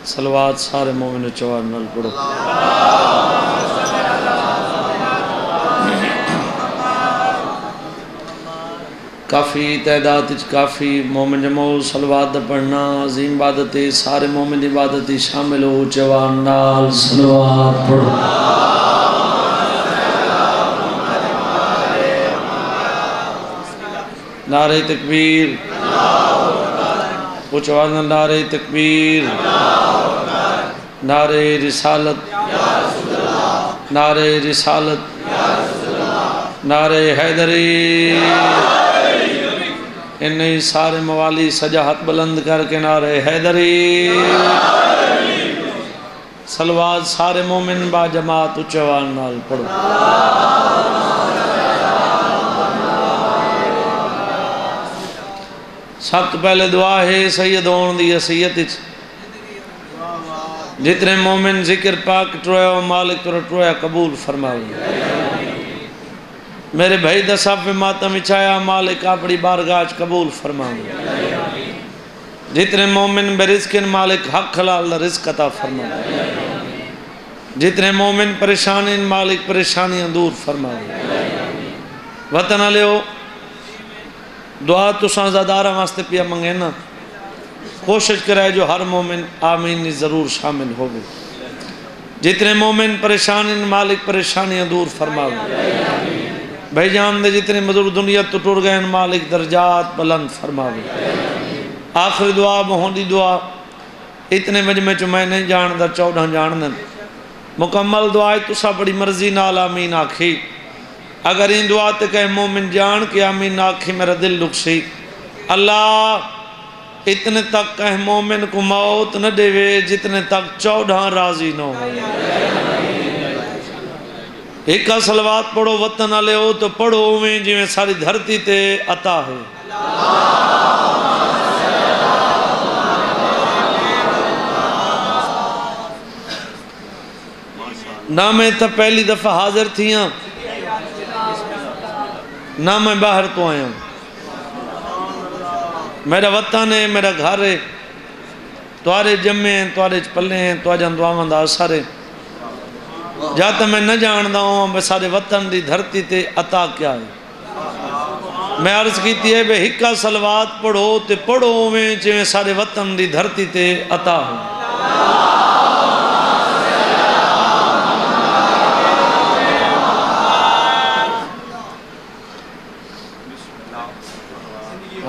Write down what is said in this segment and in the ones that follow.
صلوات سارے مومن چوار نال پڑھو۔ کافی تعداد کافی مومن جمعو صلوات دا پڑھنا عظیم عبادت ہے، سارے مومن عبادت شامل ہو چوار نال صلوات پڑھو۔ نعرہ تکبیر، وہ چوار نعرہ تکبیر، نعرہ رسالت، نعرہ رسالت، نعرہ حیدری۔ انہیں سارے موالی سجا ہاتھ بلند کر کے نعرہ حیدری۔ صلوات سارے مومن با جماعت اچوان نال پڑھو۔ سب تو پہلے دعا ہے سید ہون دی حیثیت جتنے مومن ذکر پاک ٹرویا و مالک ٹرویا قبول فرماؤ۔ میرے بھائی دا صاحب ماتم اچھایا مالک اپنی بارگاہ قبول فرماؤ۔ جتنے مومن برزقن مالک حق حلال رزق عطا فرماؤ۔ جتنے مومن پریشانی مالک پریشانیاں دور فرماؤ۔ وطن علیہ دعا تو سازادارہ واسطے پیا منگے نا، کوشش کرے جو ہر مومن آمین ضرور شامل ہو گئے۔ جتنے مومن پریشان مالک پریشانیاں دور فرماؤ۔ بھائی جان دے جتنے مزور دنیا تو ٹور گئے مالک درجات بلند فرماؤ۔ آخری دعا مہوندی دعا اتنے مجمع چو میں نہیں جان دا 14 جان دن مکمل دعا تو سا بڑی مرضی نال آمین آکھی۔ اگر ان دعا تے کہے مومن جان کہ آمین آکھی میرا دل لکسی، اللہ اتنے تک کہے مومن کو موت نہ دے وے جتنے تک 14 راضی نہ ہو۔ ایک صلوات پڑھو وطن والے ہو تو پڑھو میں جی میں ساری دھرتی تے عطا ہے۔ نہ میں تا پہلی دفعہ حاضر تھیاں نہ میں باہر تو آیا ہوں، میرا وطن ہے میرا گھر ہے، توارے جمعے ہیں توارے پلے ہیں تو آجان دعاوان دا سارے جاتا میں نہ جاندہ ہوں میں سارے وطن دی دھرتی تے عطا کیا ہے۔ میں عرض کیتی ہے بے ہکا صلوات پڑھو تے پڑھو میں جو سارے وطن دی دھرتی تے عطا ہے۔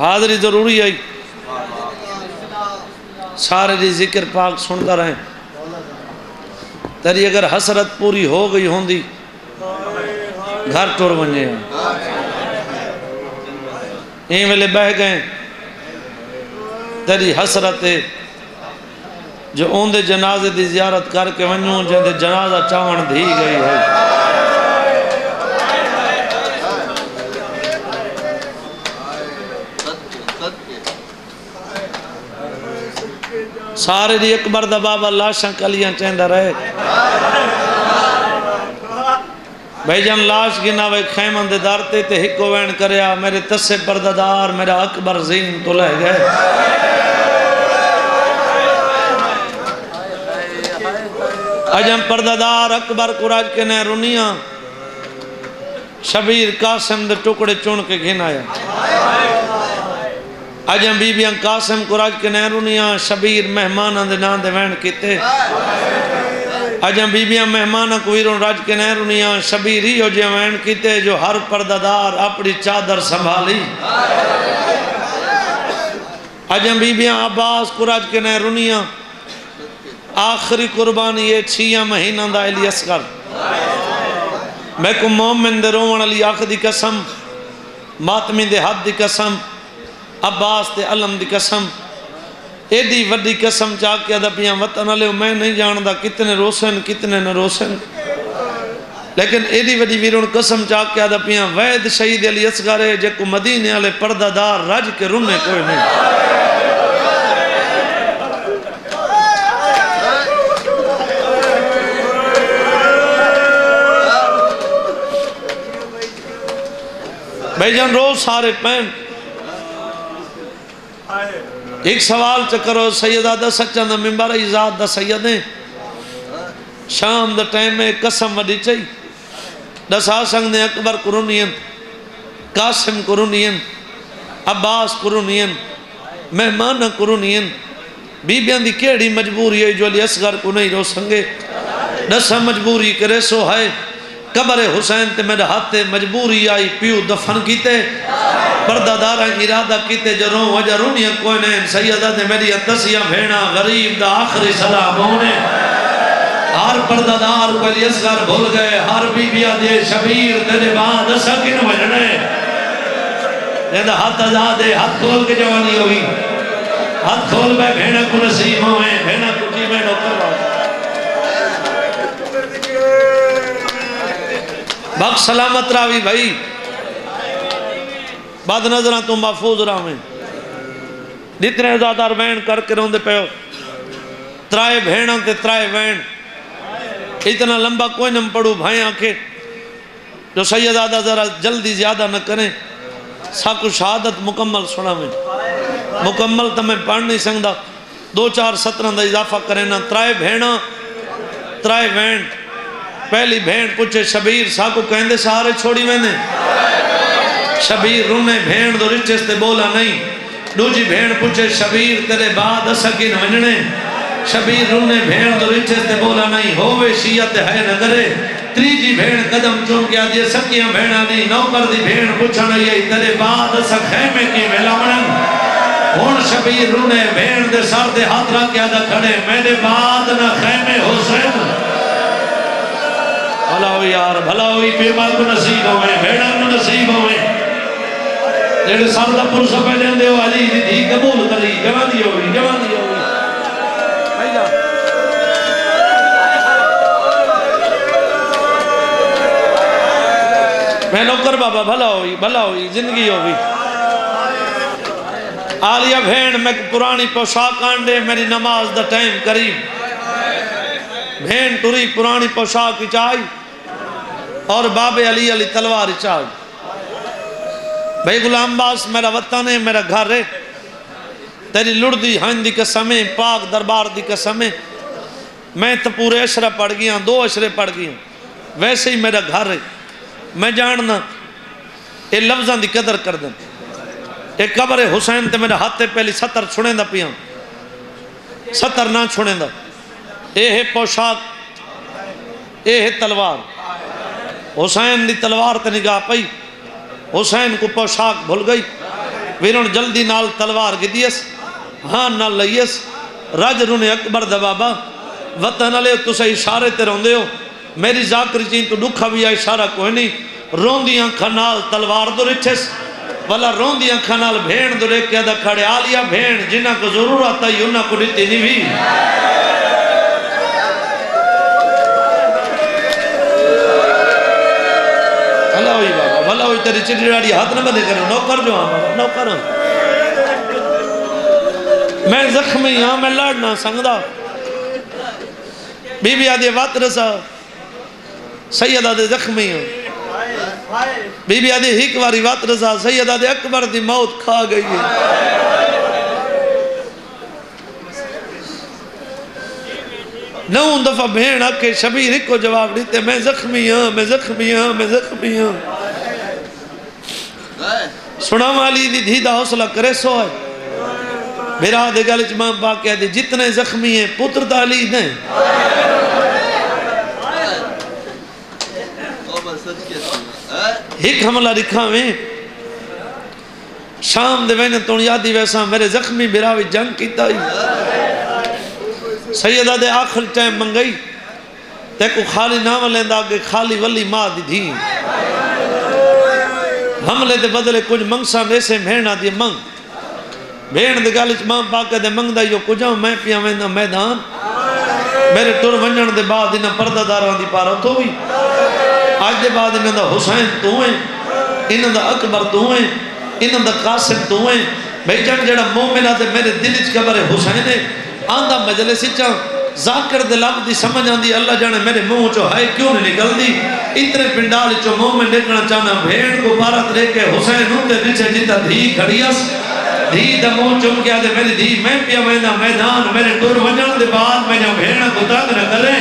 حاضری ضروری ہے، سارے دی ذکر پاک سنتا رہیں۔ تیری اگر حسرت پوری ہو گئی ہوندی گھر ٹور ونجے ہیں، این ویلے بہ گئے تیری حسرت ہے جو اوندے جنازے دی زیارت کر کے ونجوں جندے جنازہ چاون دھی گئی ہے۔ سارے دی اکبر دا بابا لاشاں کلیاں چیندہ رہے۔ بھائی جان لاش گنا وے خیمن دے دارتے تے ہکو وین کریا میرے تسے پردادار میرا اکبر زین تو لہ گئے۔ اجم پردادار اکبر قراج کے نئے رنیاں شبیر قاسم دے ٹکڑے چون کے گھن آیا۔ اجم بی بیاں قاسم قراج کے نئے رنیاں شبیر مہمانہ دے نان دے وین کیتے۔ اجم بی بیاں مہمانہ کوئیرون راج کے نئے رنیاں شبیر ہی ہو جے وین کیتے جو ہر پردادار اپنی چادر سنبھالی۔ اجم بی بیاں عباس قراج کے نئے رنیاں آخری قربانی یہ 6 مہینہ دا علی اسکر میں کو مومن دے روان علی آخ دی قسم ماتمی دے حد دی قسم عباس دے علم دی قسم ایڈی وڈی قسم چاہ کے ادھا وطن علیہ میں نہیں جاندہ کتنے روسن کتنے نہ روسن لیکن ایڈی وڈی ویرون قسم چاہ کے ادھا وید شہید علی اصغر ہے جے کو مدینے علیہ پردہ دار رج کے رنے کوئی نہیں۔ بھائی جان روز سارے پین ایک سوال چکرو سیدہ دا سچا دا ممبر ذات دا سیدیں شام دا ٹائم میں قسم وڈی چاہی دسا سنگ نے اکبر قرونین قاسم قرونین عباس قرونین مہمان قرونین بی بیان دی کیڑی مجبوری ہے جو علی اصغر کو نہیں رو سنگے دسا مجبوری کرے سو ہے قبر حسین تے میرے ہاتھ مجبوری آئی پیو دفن کیتے پردہ دارہ ارادہ کیتے جروں وجہ رونیاں کوئی نہیں سیدہ دے میری اتسیاں بھینا غریب دا آخری سلام ہونے ہر پردہ دار کو علی اصغر بھول گئے ہر بی بیا دے شبیر تیرے بعد سکن وجنے جیدہ ہاتھ آزادے ہاتھ کھول کے جوانی ہوئی ہاتھ کھول بے بھینا کو نصیب ہوئے بھینا کو جی میں نوکر بات بخش سلامت راوی بھائی بعد نظران تم محفوظ راویں جتنے ازادار وین کر کے روندے پہ ہو ترائے بھیناں تے ترائے وین اتنا لمبا کوئی نم پڑھو بھائیں آنکھیں جو سیدادہ ذرا جلدی زیادہ نہ کریں ساکو شہادت مکمل سنا میں مکمل تو میں پڑھ نہیں سکتا 2-4-17 دا اضافہ کریں نا ترائے بھینا ترائے وین پہلی بھین پوچھے شبیر ساکو کہندے سہارے چھوڑی ویندے شبیر رونے بھین دو رچے سے بولا نہیں دوجی بھین پوچھے شبیر تیرے بعد سکین ونجنے شبیر رونے بھین دو رچے سے بولا نہیں ہووے شیعت ہے نہ کرے تریجی بھین قدم چون کیا دیے سکیاں بھینا نہیں نوکر دی بھین پوچھنا یہ تیرے بعد سک خیمے کی ملامنن ہون شبیر رونے بھین دے سار دے ہاتھ رکھ کیا دا کھڑے میرے بعد نہ خیمے حسین بھلا ہوئی یار بھلا ہوئی پیمال کو نصیب ہوئے بھیڑا کو نصیب ہوئے جیڑے سردہ پرسہ پہ لیندے ہو علی دی دھی قبول کری جوانی ہوئی جوانی ہوئی میں نوکر بابا بھلا ہوئی زندگی ہوئی آلیہ بھین میں پرانی پوشاک آنڈے میری نماز دا ٹائم قریب بھین ٹوری پرانی پوشاک چاہی اور باب علی علی تلوار چاہی بھائی غلام باس میرا وطن ہے میرا گھر ہے تیری لڑ دی ہن دی قسمیں پاک دربار دی قسمیں میں تو پورے عشرہ پڑھ گیا 2 عشرے پڑھ گیا ویسے ہی میرا گھر ہے میں جاننا اے لفظاں دی قدر کر دیں اے قبر حسین تے میرا ہاتھ پہلی 70 چھوڑیں دا پیاں 70 نہ چھوڑیں دا اے ہے پوشاک اے ہے تلوار حسین دی تلوار تے نگاہ پئی حسین کو پوشاک بھول گئی ویرون جلدی نال تلوار گدیس ہاں نہ لئیس رج رونے اکبر دا بابا وطن علیہ تسے اشارے تے روندے ہو میری ذاکر چین تو دکھا بھی اشارہ کوئی نہیں روندیاں کھنال تلوار دو رچھس والا روندیاں کھنال بھین دو ریک کیا دا کھڑے آلیا بھین جنہ کو ضرورت ہے انہ کو ریتی نہیں بھی بھلا ہوئی بابا بھلا ہوئی تیری چٹی ڈاڑی ہاتھ نہ بدے کرو نوکر جو ہاں بابا نوکر ہاں میں زخمی ہاں میں لڑنا سنگدہ بی بی آدھے وات رسا سید آدھے زخمی ہاں بی بی آدھے ہی کواری وات رسا سید آدھے اکبر دی موت کھا گئی ہے نون دفعہ بھین آکے شبیر ایک کو جواب دیتے میں زخمی ہاں میں زخمی ہاں میں زخمی ہاں سنا والی دی دھی دا حوصلہ کرے سو ہے میرا دے گالچ ماں پاک کہہ دے جتنے زخمی ہیں پتر دالی دیں ایک حملہ رکھا میں شام دے وینے تو یادی ویسا میرے زخمی براوی جنگ کیتا ہی سیدہ دے آخر ٹائم منگئی تے کو خالی نام لیندہ آگے خالی ولی ماں دی دھی حملے دے بدلے کچھ منگسا نیسے بھیڑنا دی منگ بھیڑ دے گالچ ماں پاکے دے منگ دا یو کجاؤں میں پیا ویندہ میدان میرے ٹور ونجن دے بعد انہا پردہ داران دی پارا تو بھی آج دے بعد انہا دا حسین تو ہیں انہا دا اکبر تو ہیں انہا دا قاسم تو ہیں بھئی جن جڑا مومنہ دے میرے دلچ کبر حسین ہے آندہ مجلسی چاہ ذاکر دے لفظ دی سمجھ آندی اللہ جانے میرے منہ چو ہے کیوں نہیں نکل دی اتنے پنڈال چو مومن دیکھنا چاہنا بھیڑ کو بارت لے کے حسین ہوتے نیچے جتا دھی کھڑیس دھی دا منہ چم کے آدھے میری دھی میں پیا میدان میرے ٹور وجن دے بعد میں جب بھیڑ کو تنگ نہ کریں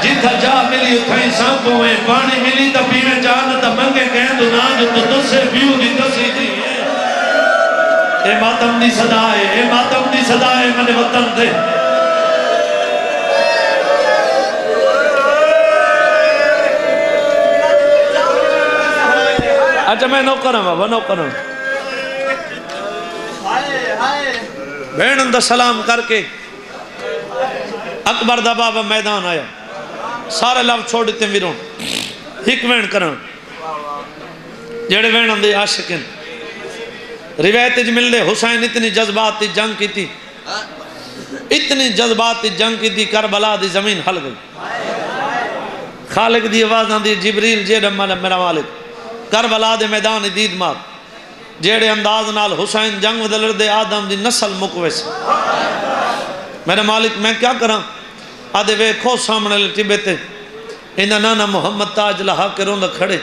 جتھا جا ملی اتھائی سانپوں میں پانی ملی تا پیویں جان تا منگے کہیں تو نا جو تو تسے پیو دی تسی دی اے ماتم دی صدا ہے اے ماتم دی صدا ہے میں نے وطن دے اچھا میں نو کرم وہ نو کرم بینن دا سلام کر کے اکبر دا بابا میدان آیا سارے لب چھوڑ دیتے ویرون ہک وین کرن جڑے وینن دے عاشقین روایت اج مل دے حسین اتنی جذباتی جنگ کی تھی اتنی جذباتی جنگ کی تھی کربلا دی زمین ہل گئی خالق دی آواز آندی جبریل جیڑا میرا مالک کربلا دے میدان دید مار جیڑے انداز نال حسین جنگ ودلر دے آدم دی نسل مکویس میرے مالک میں کیا کروں آدھے وے کھو سامنے لٹی بیتے انہا نانا محمد تاج لہا کے روندہ کھڑے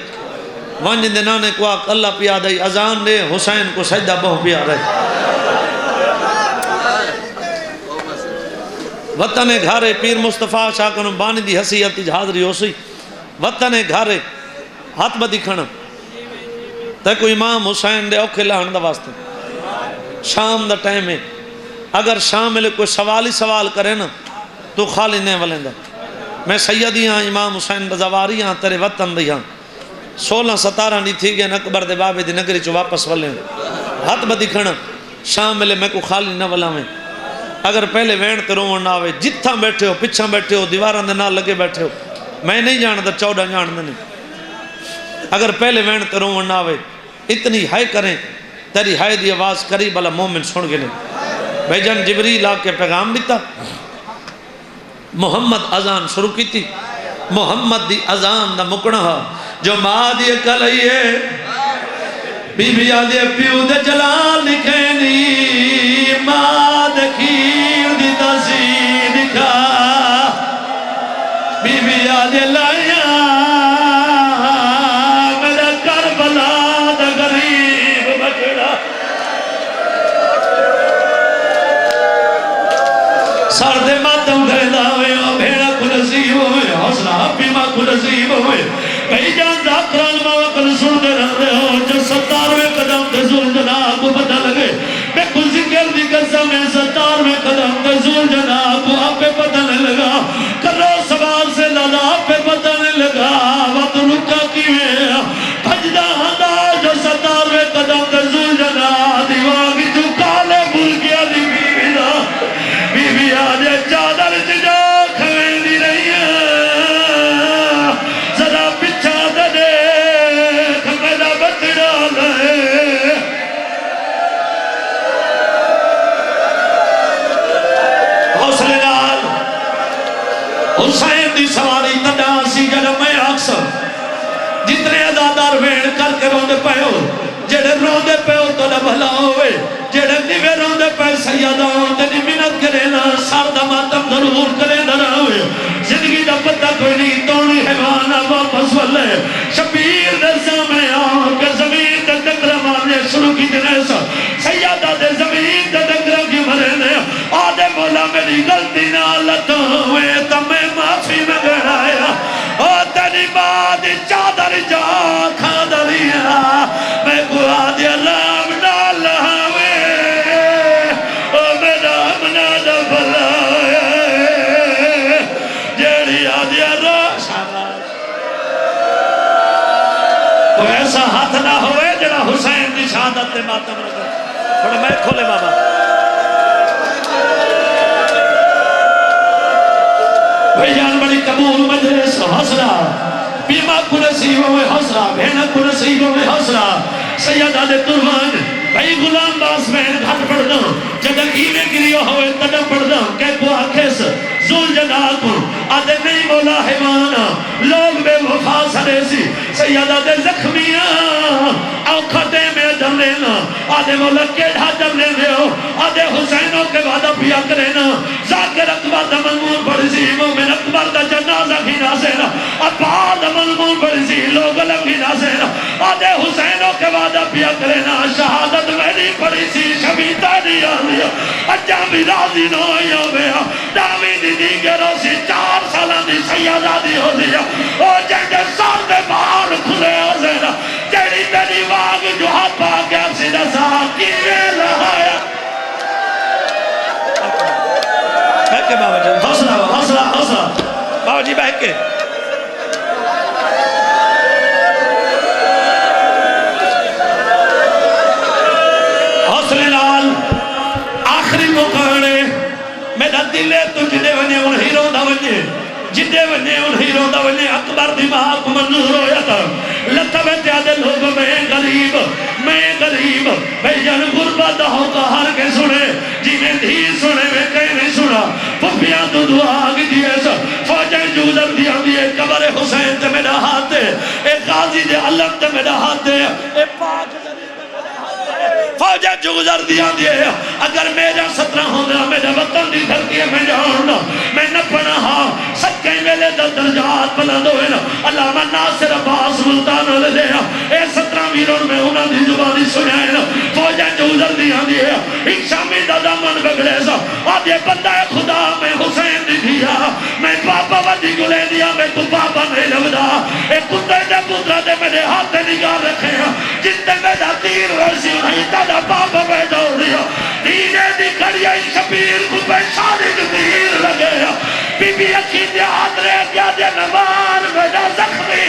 وانج دے نانے کو آق اللہ پیا دائی ازان دے حسین کو سجدہ بہو پیا رہے وطن گھارے پیر مصطفیٰ شاکنم بانی دی حسیت حاضری ہو سی وطن گھارے ہاتھ بدی کھڑا تے کوئی امام حسین دے اوکھے لہن دا واسطے شام دا ٹائم ہے اگر شام میں کوئی سوالی سوال کرے نا تو خالی نہیں ولیں دا میں سیدی ہاں امام حسین رضاواری ہاں تیرے وطن دی ہاں 16-17 نہیں تھی گئے اکبر دے بابے دی نگری چو واپس ولیں ہاتھ بدی کھڑا شام میں کو خالی نہ ولاویں اگر پہلے وین تے روون نہ آوے جتھاں بیٹھے ہو پچھاں بیٹھے ہو دیواراں دے نال لگے بیٹھے ہو میں نہیں جاندا 14 جاندا نہیں اگر پہلے وین تے روون نہ آوے اتنی ہائے کریں تیری ہائے دی آواز قریب والا مومن سن گلے بھائی جان جبریل آ کے پیغام دیتا محمد اذان شروع کی تھی محمد دی اذان دا مکڑا جو ماں دی کلئیے بی بی آدھے پیو دے جلال لکھینی ماں دے کھیر دی تسی دکھا بی بی آدھے لائیا میرا کربلا دا غریب بچڑا سر دے ماتم گھردہ ہوئے بھیڑا کو نصیب ہوئے حوصلہ پیما کو نصیب ہوئے کئی جان داکران موقع سن دے رہے ہو جو 17ویں قدم دے زول جناب کو پتہ لگے میں کل ذکر دی قسم ہے 17ویں قدم دے زول جناب کو آپ پہ پتہ نہیں لگا کرو سوال سے لالا آپ پہ پتہ نہیں لگا وقت رکا کیوئے بھجدہ ہندا جو 17ویں قدم دے زول جناب دیواغی تو کالے بھول گیا دی بی بی آجے چادر ججا کھویں دی رہی ہے ذرا پچھا دے کھمیدہ بچڑا لے حوصلے نال حسین دی سواری تدا سی جڑا میں اکثر جتنے ازادار وین کر کے روندے پے ہو جڑے روندے پے ہو تو نہ بھلا ہوئے جڑے نیوے روندے پے سیدان تے منت کرے نا سر دا ماتم ضرور کرے نہ ہوئے زندگی دا پتہ کوئی نہیں توڑی حیوان واپس ولے شبیر دے سامنے آؤ کہ زمین دے ٹکرا مارنے شروع کی دنے سا سیدہ دے زمین دے ٹکرا کی مرنے آدھے مولا میری غلطی نہ لتا ہوئے تو میں معافی میں گھڑایا او تیری ماں دی چادر جا کھا دلیا میں کو آدھے لام نہ لہوے او میرا منا دا بھلا جیڑی آدھے راشا تو ایسا ہاتھ نہ ہوئے جڑا حسین دی شہادت دے ماتم رکھا تھوڑا میں کھولے بابا بھائی جان بڑی قبول مجلس حسرہ بیمہ کو نصیب ہوئے حسرہ بھینا کو نصیب ہوئے حسرہ سیدہ دے ترمان بھائی غلام باس بہن گھٹ پڑھ دوں جدہ ایمیں گریو ہوئے تدہ پڑھ دوں کہ کو آکھیس زول جنال کو آدھے نہیں مولا حیوانا لوگ بے وفا سرے سی سیدہ دے زخمیاں اوکھتے میں جم لینا آدھے مولا کیڑھا جم لینے ہو آدھے حسینوں کے وعدہ پیا کرینا ذاکر اکبر دا ملمون پڑھ سی مومن اکبر دا جنازہ گھینا سینا اباد ملمون پڑھ سی لوگ لگ گھینا سینا آدھے حسینوں کے وعدہ پیا کرنا شہادت میں نہیں پڑی سی شبیتا نہیں آدھیا اجا بھی راضی نہ ہوئی ہویا دامی دی دیگروں سی 4 سالہ دی سیادہ دی ہو دیا او جنگے سال دے باہر کھلے ہو زیرہ جیڑی تیری واگ جو ہاتھ پا گیا سی نسا کی میں لہایا بہت کے بابا جان حوصلہ حوصلہ حوصلہ بابا جی بہت کے حوصلے لال آخری مقانے میرا دل ہے تو جدے ونے ان ہیروں دا ونے جدے ونے ان ہیروں دا ونے اکبر دماغ منظور ہویا تھا لطہ میں تیادے لوگ میں غریب میں جن غربت ہوں کا ہر کے سنے جی میں دھی سنے میں کہیں نہیں سنا پھپیاں تو دعا آگی دیئے سا فوجیں جوزر دیا دیئے قبر حسین تے میرا ہاتھ ہے ایک غازی دے علم تے میرا ہاتھ ہے ایک پاک فوجیں جو گزر دیا دیئے اگر میرا 17 ہونا میرا وطن دی دھرتی ہے میں جاننا میں نہ پڑھا ہاں سکیں میلے درجات بلند ہوئے نا علامہ ناصر عباس ملتان لے لیا اے 17 میرون میں انہاں دی زبانی سنائے نا فوجیں جو گزر دیا دیئے ایک شامی دادا من بگڑے سا آدھے بندہ خدا میں حسین دی دیا میں پاپا ودی گلے دیا میں تو پاپا نہیں لبدا اے کتے دے پترہ دے میرے ہاتھ نگاہ رکھے ہیں جتے میرا تیر رسی نہیں تا پاپا پیدا ہو رہا دینے دی کڑیا شبیر کو پیشانی کی تیر لگے بی بی اکھی دے ہاتھ رہ گیا دے نوار میرا زخمی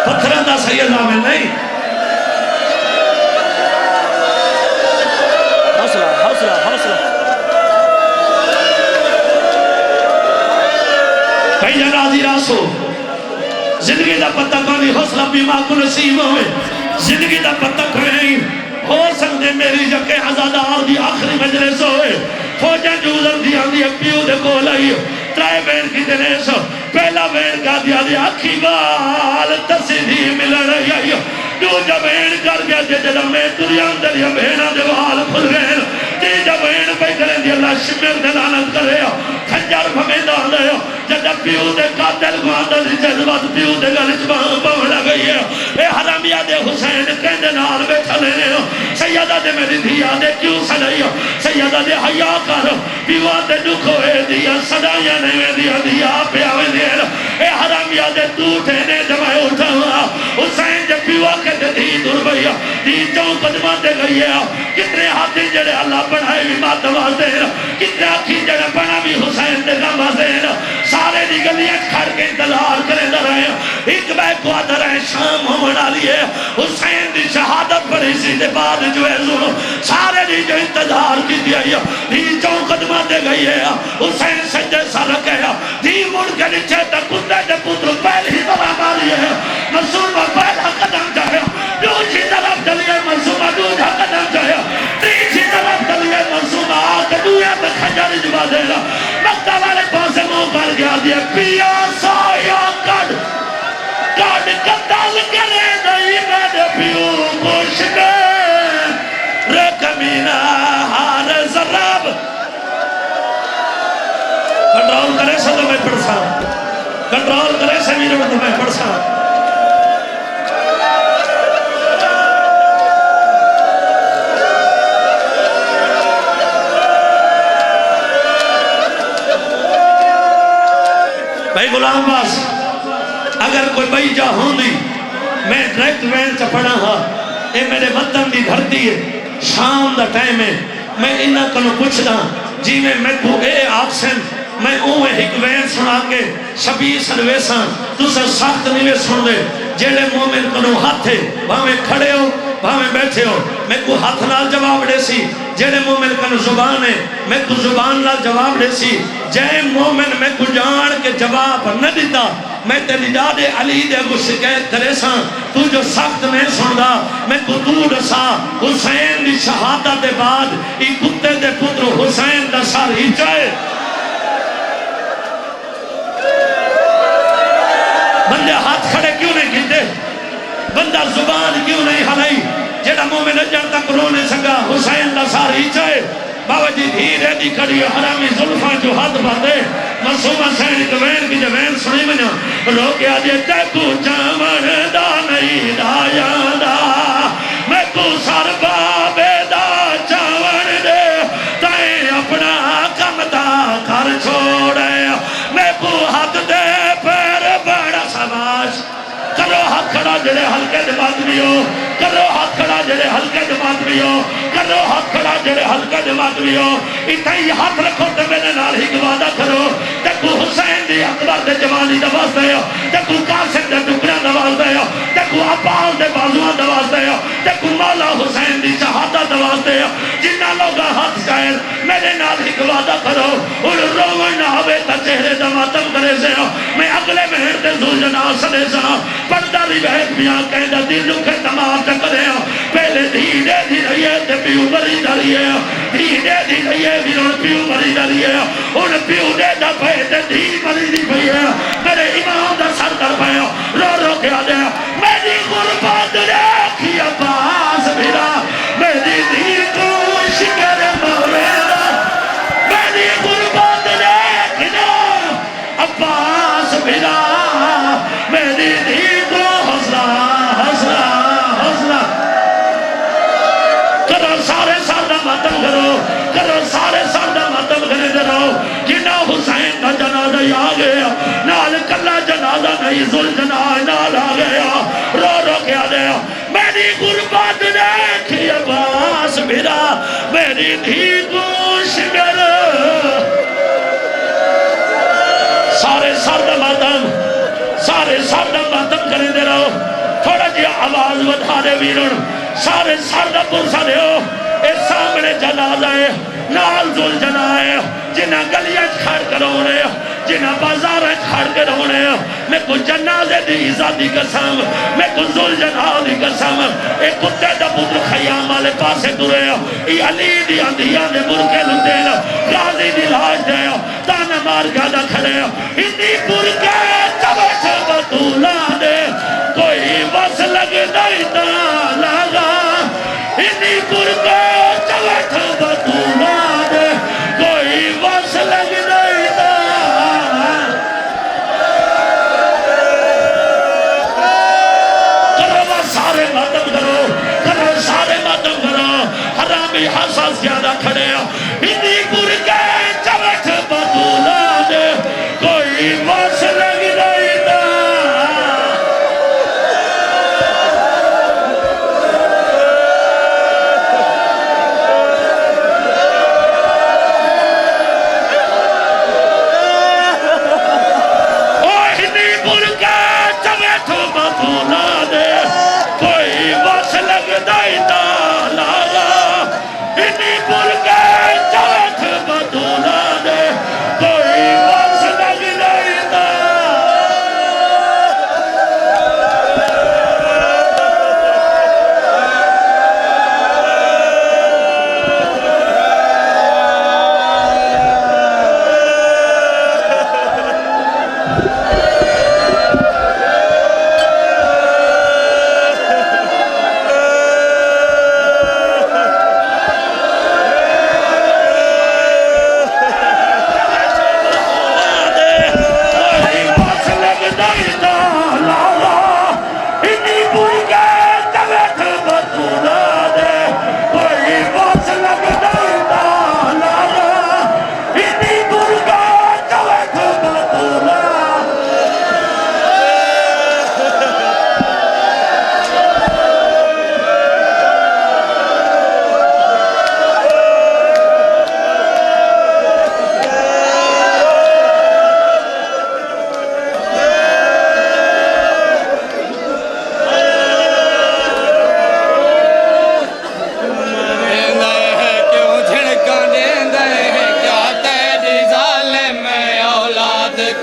پتھرہ دا سید آمین نہیں حوصلہ حوصلہ حوصلہ بھائی جنازی راسو زندگی دا پتہ کونی حوصلہ بیمہ کو نصیب ہوئے زندگی دا پتہ کونی ہو سکتے میری جکے عزادار دی آخری مجلس ہوئے فوجیں جو ادھر دیا دیا پیو دے کو لائی ترائے بین کی دنے سو پہلا بین کا دیا دیا اکھی بال تصیدی مل رہی ہے دو جبین کر گیا جے جلہ میں تریان دریا بینہ دے وال کھل گئے تی جبین پہ کریں دی اللہ شمیر دلانت کرے کھنجر بھمیدان دے جدہ پیو دے قاتل گواندہ دی جذبات پیو دے گلچ باہم لگئی ہے اے حرامیہ دے حسین کہندے نال بیٹھا لینے سیدہ دے میری دھیا دے کیوں سڑائی سیدہ دے حیاء کر پیو دے دکھوئے دیا سڑائیاں نہیں دیا دیا پیاوے دیر اے حرامیہ دے توٹے نے جمائے اٹھا حسین جب پیو کے دے دی دور بھئیا دی چون قدمان دے گئی ہے کتنے ہاتھی جڑے اللہ بڑھائے بھی مات واسدے کتنے آکھی جڑے بنا بھی حسین دے گا واسدے سارے دی گلیاں کھڑ کے انتظار کریں در رہے ہیں ایک بے کو آدھر ہے شام ہم ڈالی ہے حسین دی شہادت پڑی سی دے بعد جو ہے ظلم سارے دی جو انتظار کی دیا ہے دی چون قدمہ دے گئی ہے حسین سجدے سا رکھے ہے دی مڑ کے نیچے تک کتے دے پتر پہلی طرح ماری ہے منصوبہ پہلا قدم جائے دوسری طرف چلیے منصوبہ دوسرا قدم جائے تیسری طرف چلیے منصوبہ آکے دویا پہ کھجاری جبا دے گا مقتہ والے پاسے موں کر گیا دیا پیا سایا کڑ قتل کرے نہیں میں نے پیو خوش میں رکمینہ ہار زراب کنٹرول کرے سے تو میں پڑھ سا کنٹرول کرے سے میرے تو میں پڑھ سا بھائی غلام باس اگر کوئی بھائی جا ہوں دی میں ڈریکٹ وین چپڑا ہاں اے میرے وطن دی دھرتی ہے شام دا ٹائم ہے میں انہاں کنو پوچھ دا جی میں کو اے آکسن میں اوہ ایک وین سنا کے شبیر سنویسان تو سے سخت نہیں سن دے جیلے مومن کنو ہاتھ ہے وہاں میں کھڑے ہو وہاں میں بیٹھے ہو میں کو ہاتھ نال جواب دے سی جیلے مومن کنو زبان ہے میں کو زبان نال جواب دے سی جے مومن میں کو جان کے جواب نہ دیتا میں تیری ڈاڈے علی دے کو شکایت کرے سا تو جو سخت نہیں سندا میں کو تو رسا حسین دی شہادت دے بعد ای کتے دے پتر حسین دا سر ہی چاہے بندے ہاتھ کھڑے کیوں نہیں کیتے بندہ زبان کیوں نہیں ہلائی جیڑا مومن اجر تک رونے سنگا حسین دا سر ہی چاہے بابا جی دھیرے دی کھڑی حرامی ظلفہ جو حد باندے مسوم حسین کوین کی جوین سنی منیا روکیا جے تے کو جامن دا نہیں دایا دا میں کو سر بابے دا چاون دے تائیں اپنا کم دا کر چھوڑے میں کو حق دے پیر بڑا سماش کرو ہاتھ کھڑا جڑے ہلکے دماغ بھی ہو کرو ہاتھ کھڑا جڑے ہلکے دماغ بھی ہو کرو ہاتھ کھڑا جڑے ہلکے دماغ بھی ہو اتائی ہاتھ رکھو تے میرے نال ہی گوادہ کرو تکو حسین دی اکبر دے جوانی دواز دے ہو تکو قاسم دے ٹکڑیاں دواز دے ہو تکو عباس دے بازوان دواز دے ہو تکو مولا حسین دی شہادہ دواز دے ہو جنہ لوگا ہاتھ کائل میرے نال ہی گوادہ کرو اور رومن نہ ہوئے تا چہرے دا ماتم کرے سے ہو میں اگلے مہر دے زول جناح سدے سا پردہ بھی بہت بیاں کہندہ دل لکھے تمام چکرے ہو پہلے دھیرے دھیرے تے پیو مری دھریے ہو دھیرے دھیرے بھی پیو مری دھریے ہو ان پیو دے دا پہے تے دھی مری دی پہے ہو میرے امام دا سر در پہے ہو رو رو کے آدھے ہو میری قربات ریکھی عباس بھیرا میری دھی کو شکر مولیدہ میری قربات ریکھنا عباس بھیرا میری دھی کو حسنہ حسنہ حسنہ کرو سارے سردہ ماتم کرو سارے سردہ ماتم کرے کرو جنہ حسین کا جنازہ آ گیا نال کلا جنازہ نہیں ذل جناح نال آ گیا رو رو کے آ گیا میری غربت دیکھی عباس بھیرا میری دھی گوش گر سارے سردہ ماتم کریں دے رہو تھوڑا جی آواز بتا دے ویرن سارے سردہ پرسا دے ہو اس سامنے جنازہ ہے نال ذل جناح ہے جنہ گلیاں کھڑ کر ہونے جنہ بازار کھڑ کر ہونے میں کو جنازے دی عزت دی قسم میں کو ذل جناح دی قسم ایک کتے دا پتر خیام والے پاسے دورے ای علی دی اندھیاں دے برکے لندے غازی دی لاش دے تانا مار گادا کھڑے انی برکے چوچ بطولہ دے کوئی بس لگ نہیں تا لگا انی برکے چوچ بطولہ دے کوئی بس لگ نہیں تا کرو سارے ماتم کرو سارے ماتم کرو حرامی حساس زیادہ کھڑے انی